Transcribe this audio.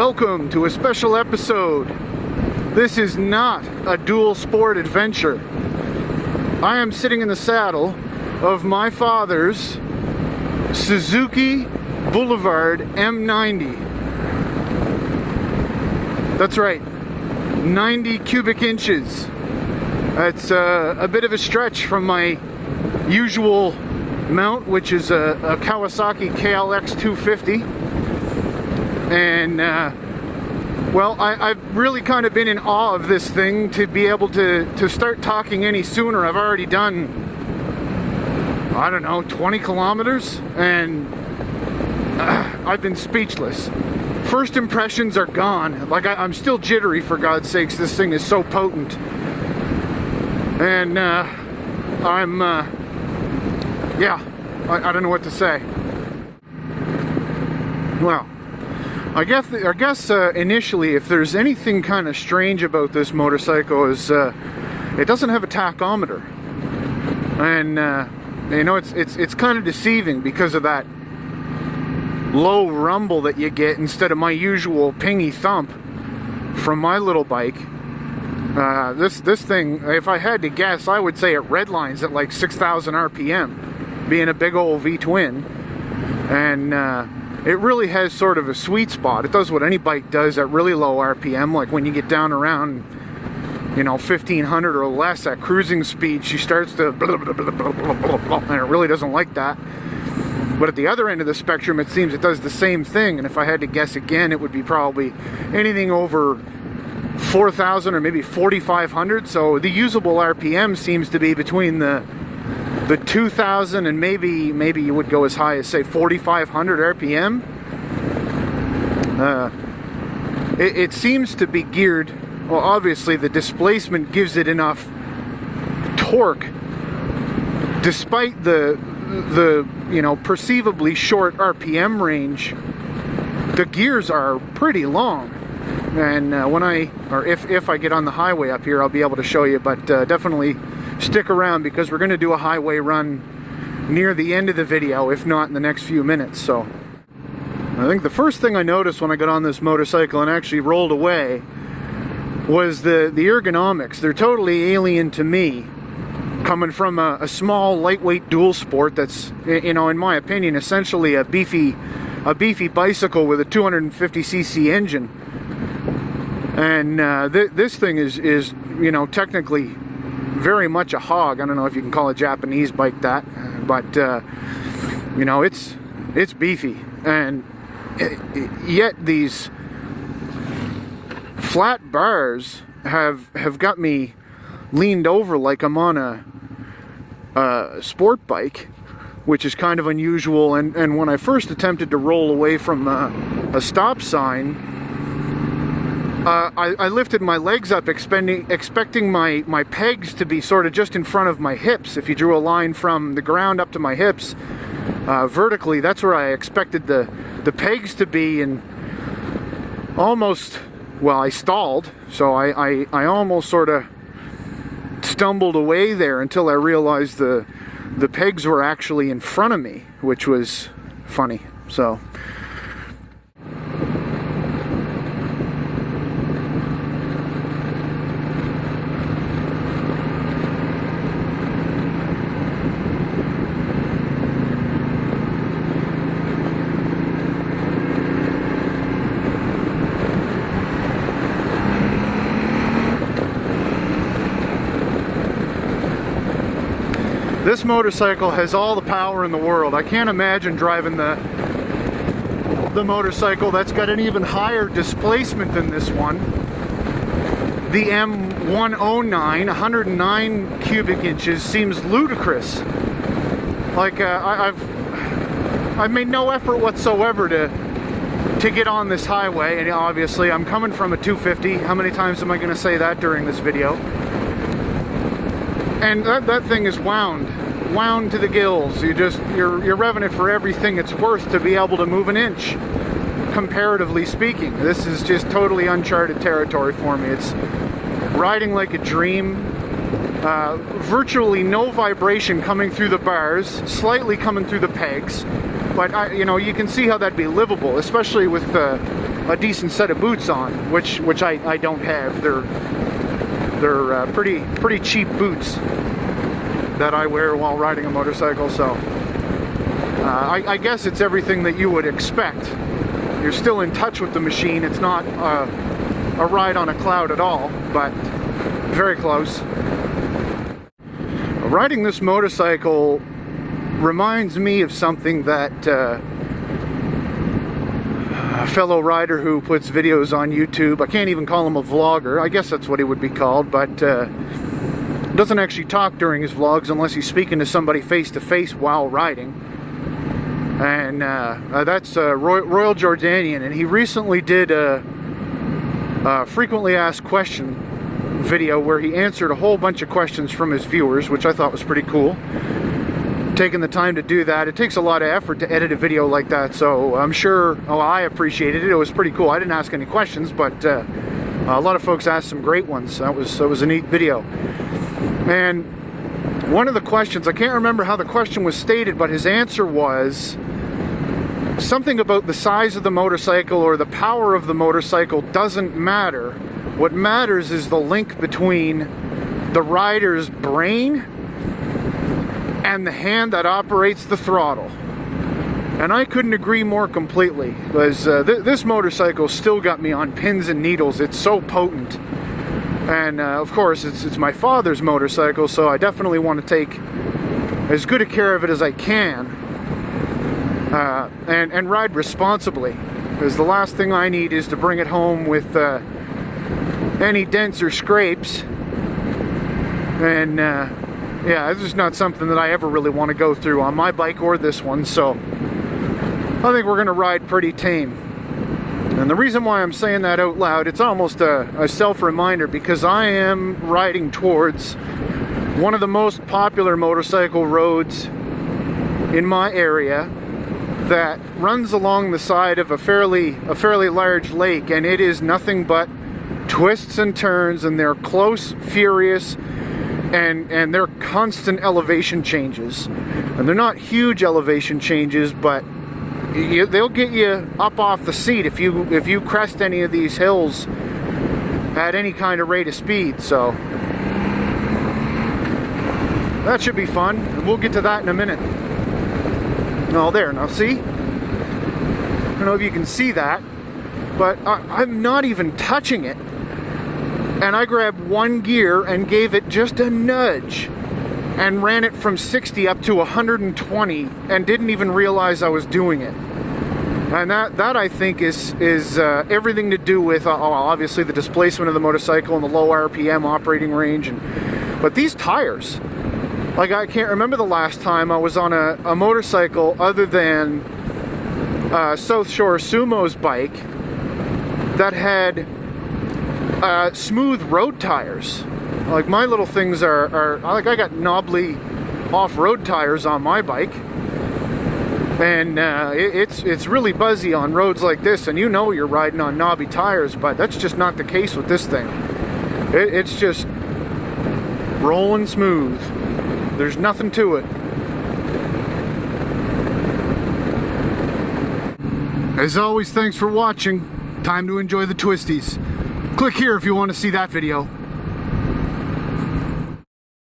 Welcome to a special episode. This is not a Dualsport adventure. I am sitting in the saddle of my father's Suzuki Boulevard M90. That's right, 90 cubic inches. That's a bit of a stretch from my usual mount, which is a Kawasaki KLX 250. And well, I've really kind of been in awe of this thing to be able to start talking any sooner. I've already done, I don't know, 20 kilometers, and I've been speechless. First impressions are gone. Like, I'm still jittery, for God's sakes. This thing is so potent. And yeah, I don't know what to say. Well, I guess initially, if there's anything kind of strange about this motorcycle, is it doesn't have a tachometer, and you know, it's kind of deceiving because of that low rumble that you get instead of my usual pingy thump from my little bike. This thing, if I had to guess, I would say it redlines at like 6,000 RPM, being a big old V-twin, and it really has sort of a sweet spot. It does what any bike does at really low RPM, like when you get down around, you know, 1500 or less at cruising speed, she starts to blah, blah, blah, blah, blah, blah, blah, and it really doesn't like that. But at the other end of the spectrum, it seems it does the same thing, and if I had to guess again, it would be probably anything over 4,000 or maybe 4,500. So the usable RPM seems to be between the 2,000 and maybe you would go as high as, say, 4,500 RPM. It seems to be geared, well, obviously the displacement gives it enough torque, despite the you know, perceivably short RPM range. The gears are pretty long, and if I get on the highway up here, I'll be able to show you, but definitely stick around, because we're going to do a highway run near the end of the video, if not in the next few minutes. So I think the first thing I noticed when I got on this motorcycle and actually rolled away was the ergonomics. They're totally alien to me, coming from a small, lightweight Dualsport that's, you know, in my opinion, essentially a beefy bicycle with a 250cc engine. And this thing is, you know, technically very much a hog. I don't know if you can call a Japanese bike that, but you know, it's beefy, and yet these flat bars have got me leaned over like I'm on a sport bike, which is kind of unusual. And when I first attempted to roll away from a stop sign, I lifted my legs up expecting my pegs to be sort of just in front of my hips. If you drew a line from the ground up to my hips vertically, that's where I expected the pegs to be, and almost, well, I stalled, so I almost sort of stumbled away there until I realized the pegs were actually in front of me, which was funny. So this motorcycle has all the power in the world. I can't imagine driving the motorcycle that's got an even higher displacement than this one. The M109, 109 cubic inches, seems ludicrous. Like, I've made no effort whatsoever to get on this highway, and obviously I'm coming from a 250. How many times am I going to say that during this video? And that thing is wound to the gills. You're revving it for everything it's worth to be able to move an inch, comparatively speaking. This is just totally uncharted territory for me. It's riding like a dream. Virtually no vibration coming through the bars, slightly coming through the pegs, but you know, you can see how that'd be livable, especially with a decent set of boots on, which I don't have. They're pretty cheap boots that I wear while riding a motorcycle. So I guess it's everything that you would expect. You're still in touch with the machine. It's not a ride on a cloud at all, but very close. Riding this motorcycle reminds me of something that a fellow rider who puts videos on YouTube, I can't even call him a vlogger, I guess that's what he would be called, but doesn't actually talk during his vlogs unless he's speaking to somebody face to face while riding. And that's Royal Jordanian, and he recently did a frequently asked question video where he answered a whole bunch of questions from his viewers, which I thought was pretty cool. Taking the time to do that, it takes a lot of effort to edit a video like that, so I'm sure, oh, I appreciated it. It was pretty cool. I didn't ask any questions, but a lot of folks asked some great ones. That was a neat video. And one of the questions, I can't remember how the question was stated, but his answer was something about the size of the motorcycle or the power of the motorcycle doesn't matter. What matters is the link between the rider's brain and the hand that operates the throttle. And I couldn't agree more completely, because this motorcycle still got me on pins and needles. It's so potent. And of course, it's my father's motorcycle, so I definitely want to take as good a care of it as I can, and ride responsibly, because the last thing I need is to bring it home with any dents or scrapes. And yeah, this is not something that I ever really want to go through on my bike or this one, so I think we're going to ride pretty tame. And the reason why I'm saying that out loud, it's almost a self-reminder, because I am riding towards one of the most popular motorcycle roads in my area that runs along the side of a fairly large lake, and it is nothing but twists and turns, and they're close, furious, and they're constant elevation changes. And they're not huge elevation changes, but they'll get you up off the seat if you crest any of these hills at any kind of rate of speed. So that should be fun, and we'll get to that in a minute. Oh, there, now see? I don't know if you can see that, but I'm not even touching it. And I grabbed one gear and gave it just a nudge and ran it from 60 up to 120 and didn't even realize I was doing it. And that I think is everything to do with obviously the displacement of the motorcycle and the low RPM operating range. But these tires, like, I can't remember the last time I was on a motorcycle other than South Shore Sumo's bike that had smooth road tires. Like, my little things are like, I got knobbly off-road tires on my bike, and it's really buzzy on roads like this, and you know you're riding on knobby tires, but that's just not the case with this thing. It's just rolling smooth. There's nothing to it. As always, thanks for watching. Time to enjoy the twisties. Click here if you want to see that video.